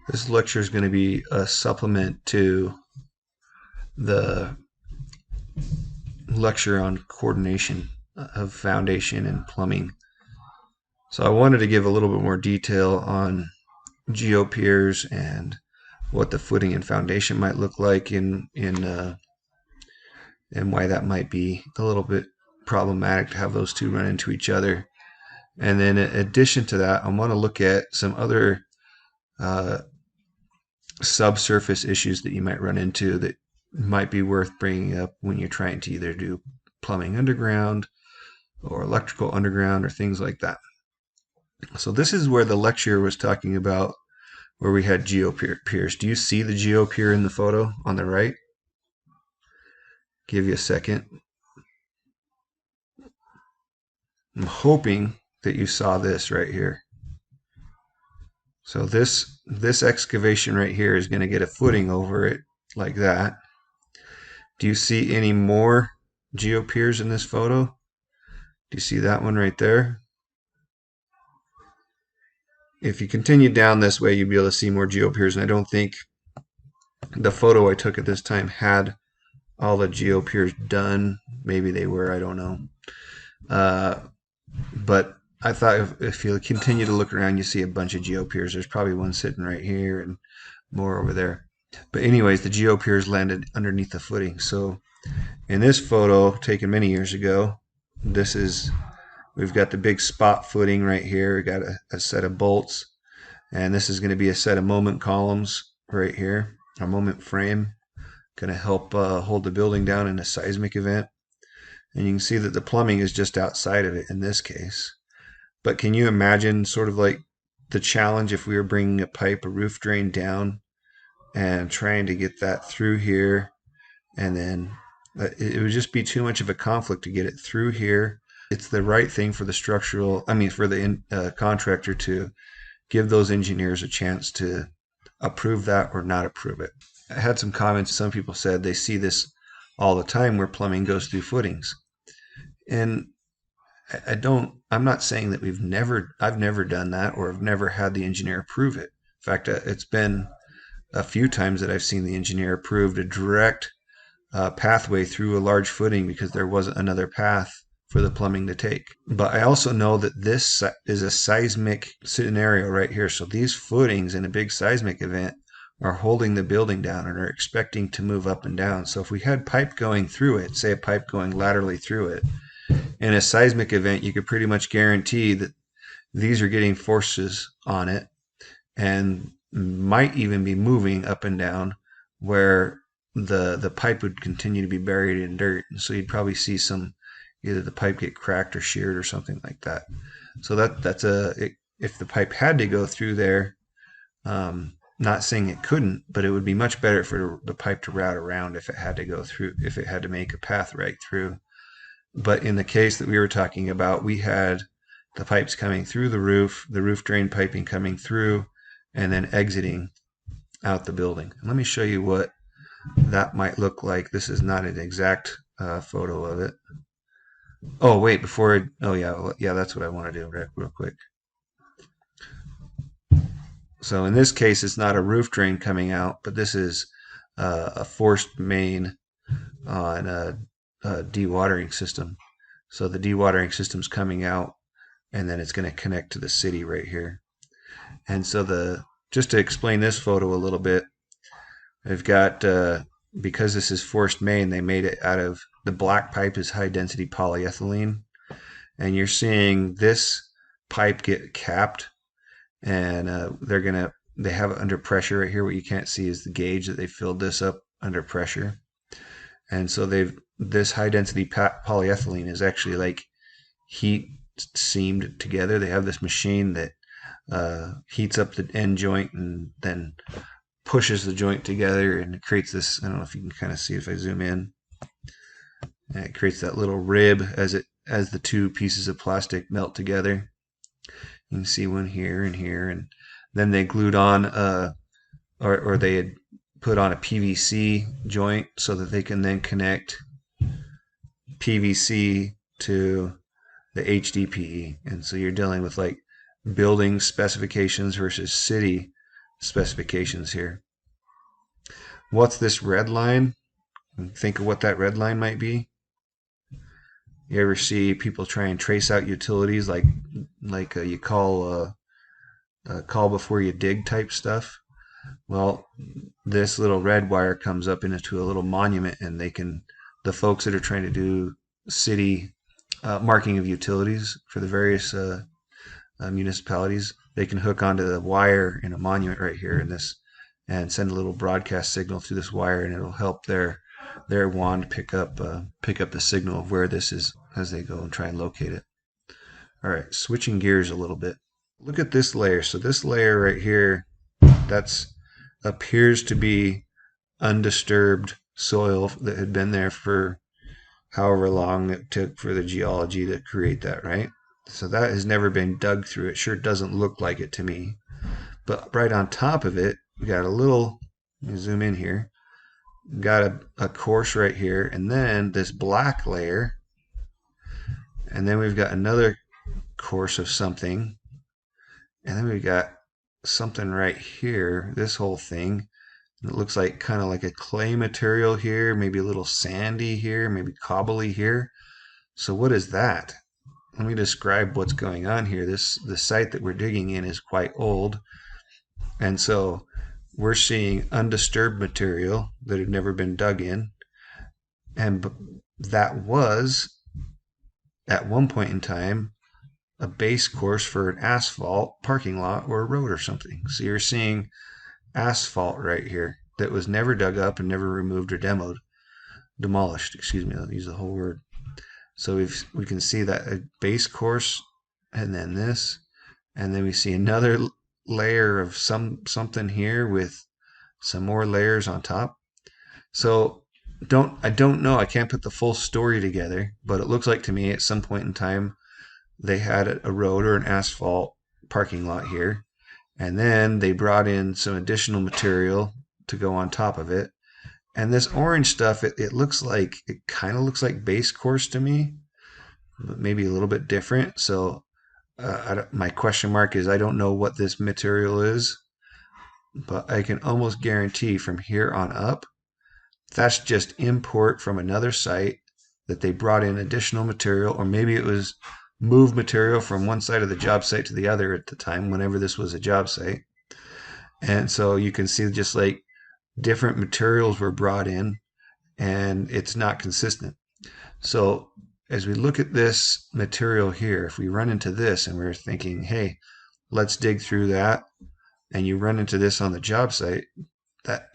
This lecture is going to be a supplement to the lecture on coordination of foundation and plumbing. So I wanted to give a little bit more detail on geopiers and what the footing and foundation might look like and why that might be a little bit problematic to have those two run into each other. And then in addition to that, I want to look at some other uh, subsurface issues that you might run into that might be worth bringing up when you're trying to either do plumbing underground or electrical underground or things like that. So this is where the lecture was talking about where we had geopiers. Do you see the geopier in the photo on the right? Give you a second. I'm hoping that you saw this right here. So this excavation right here is going to get a footing over it like that. Do you see any more geopiers in this photo? Do you see that one right there? If you continue down this way, you'll be able to see more geopiers, and I don't think the photo I took at this time had all the geopiers done. Maybe they were, I don't know. But I thought if you continue to look around, you see a bunch of geopiers. There's probably one sitting right here and more over there. But anyways, the geopiers landed underneath the footing. So in this photo taken many years ago, we've got the big spot footing right here. We got a set of bolts, and this is going to be a set of moment columns right here, a moment frame, going to help hold the building down in a seismic event. And you can see that the plumbing is just outside of it in this case. But can you imagine sort of like the challenge if we were bringing a roof drain down and trying to get that through here, and then it would just be too much of a conflict to get it through here. It's the right thing for the for the contractor to give those engineers a chance to approve that or not approve it. I had some comments. Some people said they see this all the time where plumbing goes through footings. And I'm not saying that I've never done that or I've never had the engineer approve it. In fact, it's been a few times that I've seen the engineer approve a direct pathway through a large footing because there wasn't another path for the plumbing to take. But I also know that this is a seismic scenario right here. So these footings in a big seismic event are holding the building down and are expecting to move up and down. So if we had pipe going through it, say a pipe going laterally through it, in a seismic event, you could pretty much guarantee that these are getting forces on it and might even be moving up and down where the pipe would continue to be buried in dirt. So you'd probably see either the pipe get cracked or sheared or something like that. So if the pipe had to go through there, not saying it couldn't, but it would be much better for the pipe to route around if it had to go through, if it had to make a path right through. But in the case that we were talking about, we had the pipes coming through the roof drain piping coming through, and then exiting out the building. And let me show you what that might look like. This is not an exact photo of it. Oh, wait, yeah, that's what I want to do real quick. So in this case, it's not a roof drain coming out, but this is a forced main on a dewatering system. So the dewatering system's coming out, and then it's going to connect to the city right here. And so just to explain this photo a little bit, I've got because this is forced main, they made it out of the black pipe is high density polyethylene, and you're seeing this pipe get capped, and they have it under pressure right here. What you can't see is the gauge that they filled this up under pressure. And so this high density polyethylene is actually like heat seamed together. They have this machine that heats up the end joint and then pushes the joint together, and it creates this. I don't know if you can kind of see if I zoom in. And it creates that little rib as the two pieces of plastic melt together. You can see one here and here, and then they glued on or they had put on a PVC joint so that they can then connect PVC to the HDPE. And so you're dealing with like building specifications versus city specifications here. What's this red line? Think of what that red line might be. You ever see people try and trace out utilities like you call before you dig type stuff? Well, this little red wire comes up into a little monument, and the folks that are trying to do city marking of utilities for the various municipalities, they can hook onto the wire in a monument right here in this and send a little broadcast signal through this wire, and it'll help their wand pick up the signal of where this is as they go and try and locate it. All right, switching gears a little bit. Look at this layer. So this layer right here, that's appears to be undisturbed soil that had been there for however long it took for the geology to create that, right? So that has never been dug through. It sure doesn't look like it to me. But right on top of it, we got a little, let me zoom in here, got a course right here, and then this black layer, and then we've got another course of something, and then we've got something right here, this whole thing. It looks like kind of like a clay material here, maybe a little sandy here, maybe cobbly here. So what is that? Let me describe what's going on here. The site that we're digging in is quite old, and so we're seeing undisturbed material that had never been dug in, and that was at one point in time a base course for an asphalt parking lot or a road or something. So you're seeing asphalt right here that was never dug up and never removed or demolished. Excuse me, I'll use the whole word. So we can see that a base course, and then this, and then we see another layer of something here with some more layers on top. So I don't know. I can't put the full story together, but it looks like to me at some point in time they had a road or an asphalt parking lot here, and then they brought in some additional material to go on top of it. And this orange stuff, it kind of looks like base course to me, but maybe a little bit different. So my question mark is I don't know what this material is, but I can almost guarantee from here on up, that's just import from another site that they brought in additional material, or maybe it was moved material from one side of the job site to the other at the time, whenever this was a job site. And so you can see just like different materials were brought in, and it's not consistent. So as we look at this material here, if we run into this and we're thinking, hey, let's dig through that, and you run into this on the job site,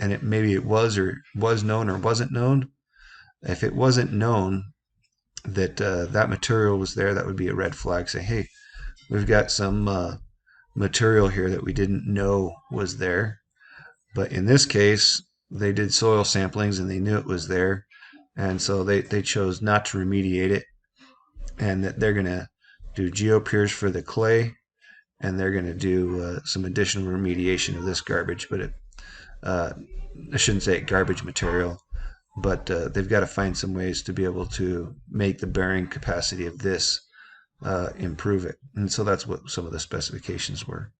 and maybe it was known or wasn't known. If it wasn't known that that material was there, that would be a red flag. Say, hey, we've got some material here that we didn't know was there. But in this case, they did soil samplings and they knew it was there, and so they chose not to remediate it, and that they're going to do geopiers for the clay, and they're going to do some additional remediation of this garbage. But I shouldn't say garbage material, but they've got to find some ways to be able to make the bearing capacity of this improve it. And so that's what some of the specifications were.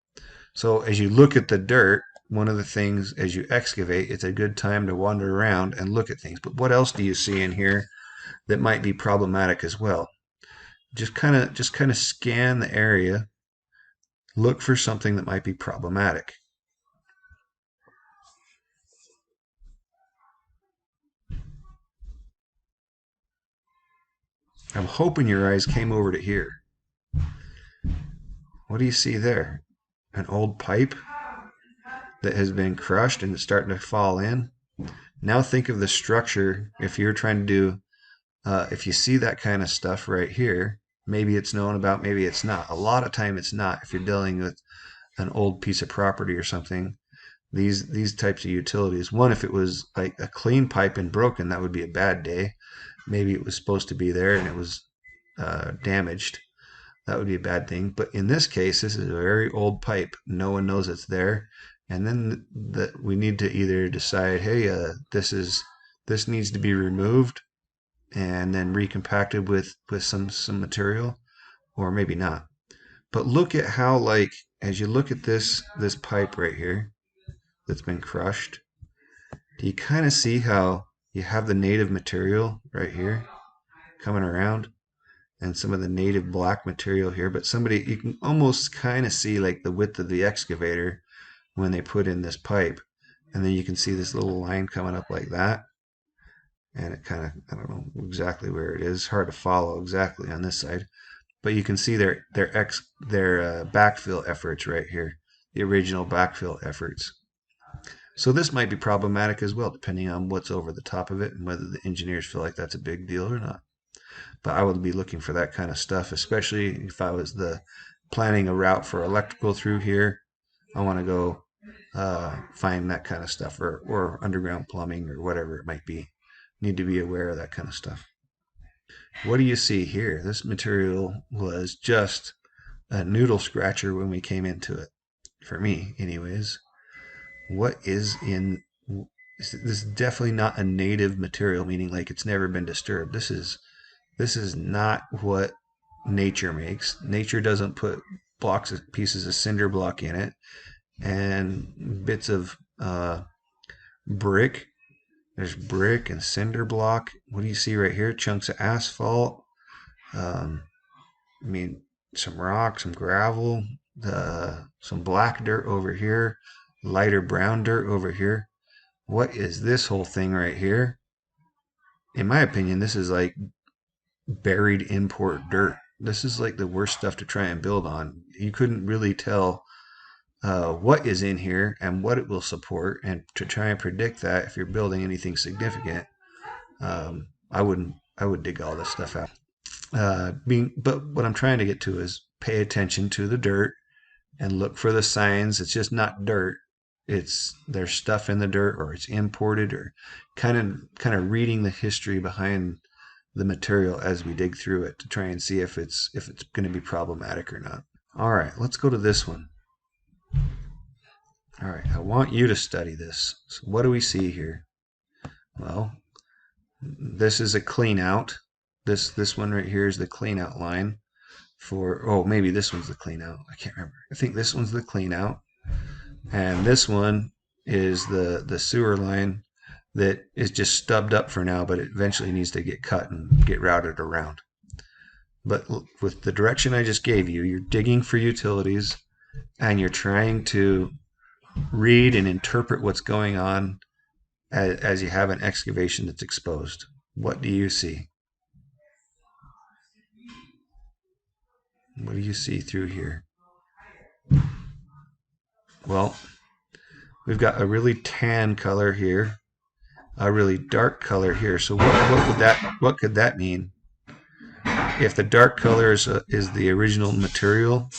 So as you look at the dirt, one of the things as you excavate, it's a good time to wander around and look at things. But what else do you see in here that might be problematic as well? Just kind of scan the area, look for something that might be problematic. I'm hoping your eyes came over to here. What do you see there? An old pipe that has been crushed and it's starting to fall in. Now think of the structure. If you're trying to do, if you see that kind of stuff right here, maybe it's known about, maybe it's not. A lot of time it's not. If you're dealing with an old piece of property or something, these types of utilities. One, if it was like a clean pipe and broken, that would be a bad day. Maybe it was supposed to be there and it was damaged. That would be a bad thing. But in this case, this is a very old pipe. No one knows it's there. And then we need to either decide, hey, this needs to be removed and then recompacted with some material, or maybe not. But look at how, like, as you look at this pipe right here that's been crushed, do you kind of see how you have the native material right here coming around and some of the native black material here, but you can almost kind of see like the width of the excavator when they put in this pipe, and then you can see this little line coming up like that, and it kind of, I don't know exactly where it is, hard to follow exactly on this side, but you can see their backfill efforts right here, the original backfill efforts. So this might be problematic as well, depending on what's over the top of it and whether the engineers feel like that's a big deal or not. But I would be looking for that kind of stuff, especially if I was planning a route for electrical through here. I want to go find that kind of stuff, or underground plumbing or whatever it might be. Need to be aware of that kind of stuff. What do you see here? This material was just a noodle scratcher when we came into it, for me anyways. What is in this is definitely not a native material, meaning like it's never been disturbed. This is not what nature makes. Nature doesn't put pieces of cinder block in it, and bits of brick. There's brick and cinder block. What do you see right here? Chunks of asphalt. Um, I mean, some rock, some gravel, some black dirt over here, lighter brown dirt over here. What is this whole thing right here? In my opinion, this is like buried import dirt. This is like the worst stuff to try and build on. You couldn't really tell what is in here and what it will support, and to try and predict that if you're building anything significant, I wouldn't. I would dig all this stuff out. But what I'm trying to get to is pay attention to the dirt and look for the signs. It's just not dirt. There's stuff in the dirt, or it's imported, or kind of reading the history behind the material as we dig through it to try and see if it's going to be problematic or not. All right, let's go to this one. All right, I want you to study this. So what do we see here? Well, this is a clean out. This one right here is the clean out line maybe this one's the clean out. I can't remember. I think this one's the clean out. And this one is the sewer line that is just stubbed up for now, but it eventually needs to get cut and get routed around. But with the direction I just gave you, you're digging for utilities and you're trying to read and interpret what's going on as you have an excavation that's exposed. What do you see? What do you see through here? Well, we've got a really tan color here, a really dark color here. So what could that mean? If the dark color is the original material,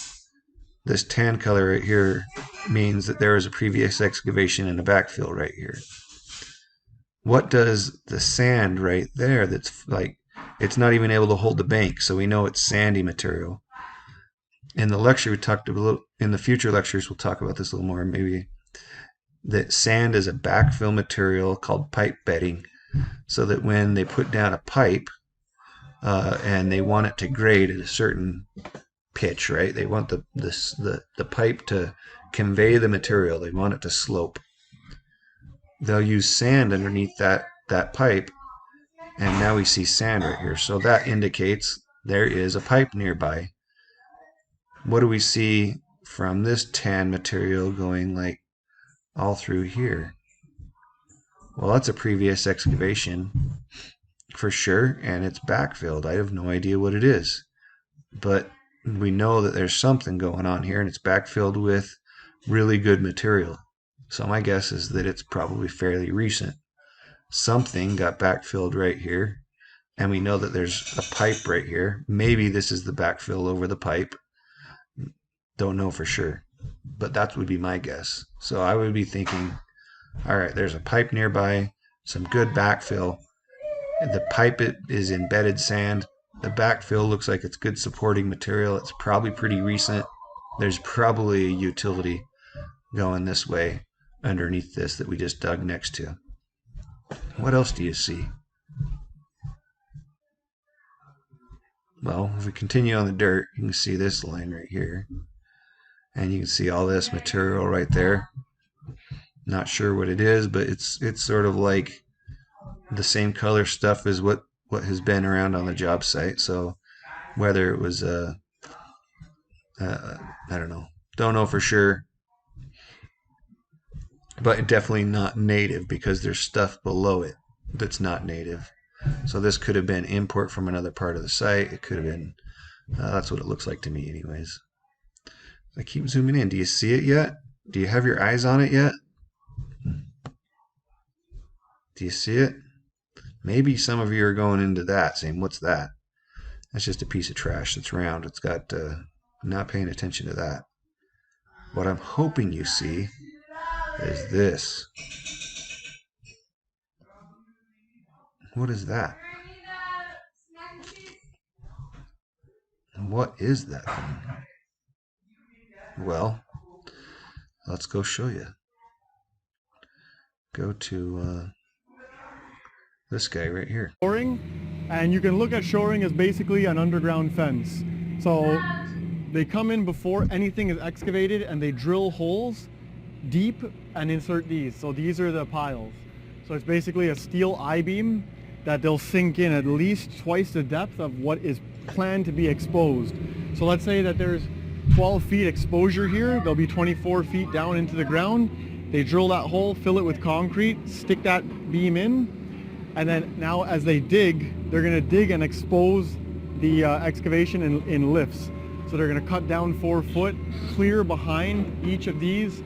this tan color right here means that there was a previous excavation and a backfill right here. What does the sand right there that's like, it's not even able to hold the bank, so we know it's sandy material. In the lecture we talked a little, in the future lectures we'll talk about this a little more maybe, that sand is a backfill material called pipe bedding, so that when they put down a pipe and they want it to grade at a certain pitch, right? They want the pipe to convey the material. They want it to slope. They'll use sand underneath that pipe, and now we see sand right here. So that indicates there is a pipe nearby. What do we see from this tan material going like all through here? Well, that's a previous excavation for sure, and it's backfilled. I have no idea what it is, but we know that there's something going on here, and it's backfilled with really good material. So my guess is that it's probably fairly recent. Something got backfilled right here, and we know that there's a pipe right here. Maybe this is the backfill over the pipe. Don't know for sure, but that would be my guess. So I would be thinking, all right, there's a pipe nearby, some good backfill. The pipe is embedded sand. The backfill looks like it's good supporting material. It's probably pretty recent. There's probably a utility going this way underneath this that we just dug next to. What else do you see? Well, if we continue on the dirt, you can see this line right here. And you can see all this material right there. Not sure what it is, but it's sort of like the same color stuff as what has been around on the job site. So whether it was I don't know for sure, but definitely not native because there's stuff below it that's not native. So this could have been import from another part of the site. It could have been. That's what it looks like to me, anyways. I keep zooming in. Do you see it yet? Do you have your eyes on it yet? Do you see it? Maybe some of you are going into that saying, "What's that?" That's just a piece of trash that's round. It's got not paying attention to that. What I'm hoping you see is this. What is that? What is that thing? Well, let's go show you. Go to this guy right here. Shoring, and you can look at shoring as basically an underground fence. So they come in before anything is excavated and they drill holes deep and insert these. So these are the piles. So it's basically a steel I-beam that they'll sink in at least twice the depth of what is planned to be exposed. So let's say that there's 12 feet exposure here. They'll be 24 feet down into the ground. They drill that hole, fill it with concrete, stick that beam in, and then now as they dig, they're going to dig and expose the excavation in lifts. So they're going to cut down 4 foot, clear behind each of these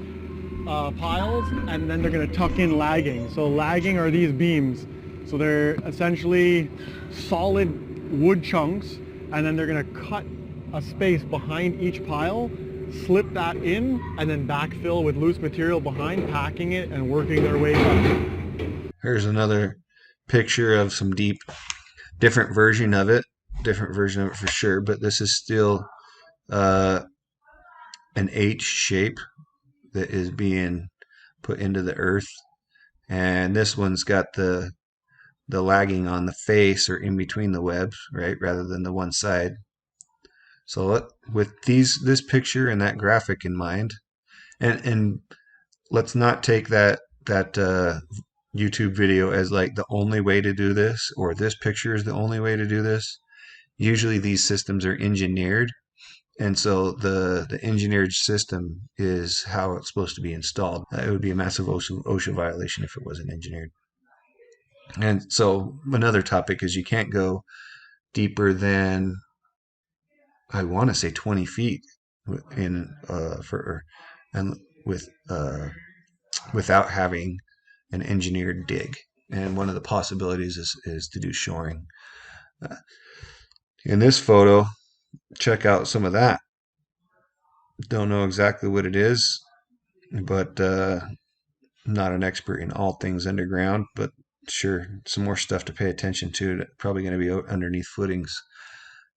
piles, and then they're going to tuck in lagging. So lagging are these beams. So they're essentially solid wood chunks, and then they're going to cut a space behind each pile, slip that in, and then backfill with loose material behind, packing it and working their way up. Here's another picture of some different version of it for sure, but this is still an H shape that is being put into the earth, and this one's got the lagging on the face or in between the webs, right, rather than the one side. So with this picture and that graphic in mind, and let's not take that YouTube video as like the only way to do this, or this picture is the only way to do this. Usually these systems are engineered, and so the engineered system is how it's supposed to be installed. It would be a massive OSHA violation if it wasn't engineered. And so another topic is you can't go deeper than, I want to say, 20 feet in and without having an engineered dig. And one of the possibilities is to do shoring. In this photo, check out some of that. Don't know exactly what it is, but not an expert in all things underground, but sure, some more stuff to pay attention to. Probably going to be underneath footings.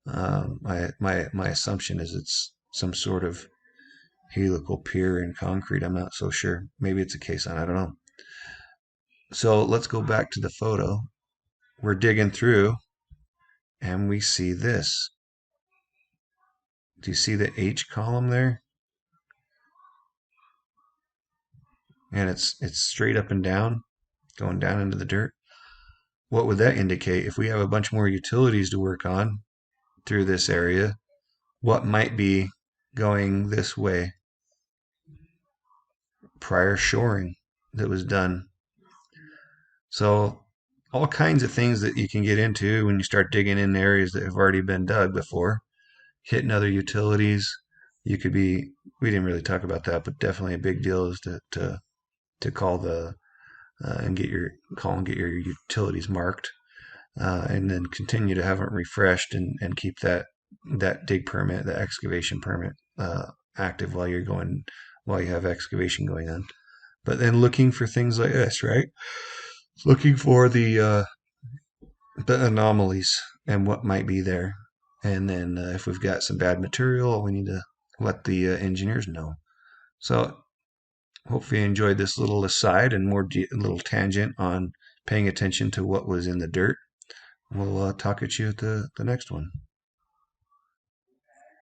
My assumption is it's some sort of helical pier in concrete. I'm not so sure. Maybe it's a caisson. I don't know. So let's go back to the photo. We're digging through, and we see this. Do you see the H column there? And it's straight up and down, going down into the dirt. What would that indicate? If we have a bunch more utilities to work on through this area, what might be going this way? Prior shoring that was done. So all kinds of things that you can get into when you start digging in areas that have already been dug before, hitting other utilities. You could be, we didn't really talk about that, but definitely a big deal is to call and get your utilities marked, and then continue to have it refreshed and keep that dig permit, the excavation permit, active while you have excavation going on. But then looking for things like this, right? Looking for the anomalies and what might be there. And then if we've got some bad material, we need to let the engineers know. So hopefully you enjoyed this little aside and little tangent on paying attention to what was in the dirt. We'll talk at you at the next one.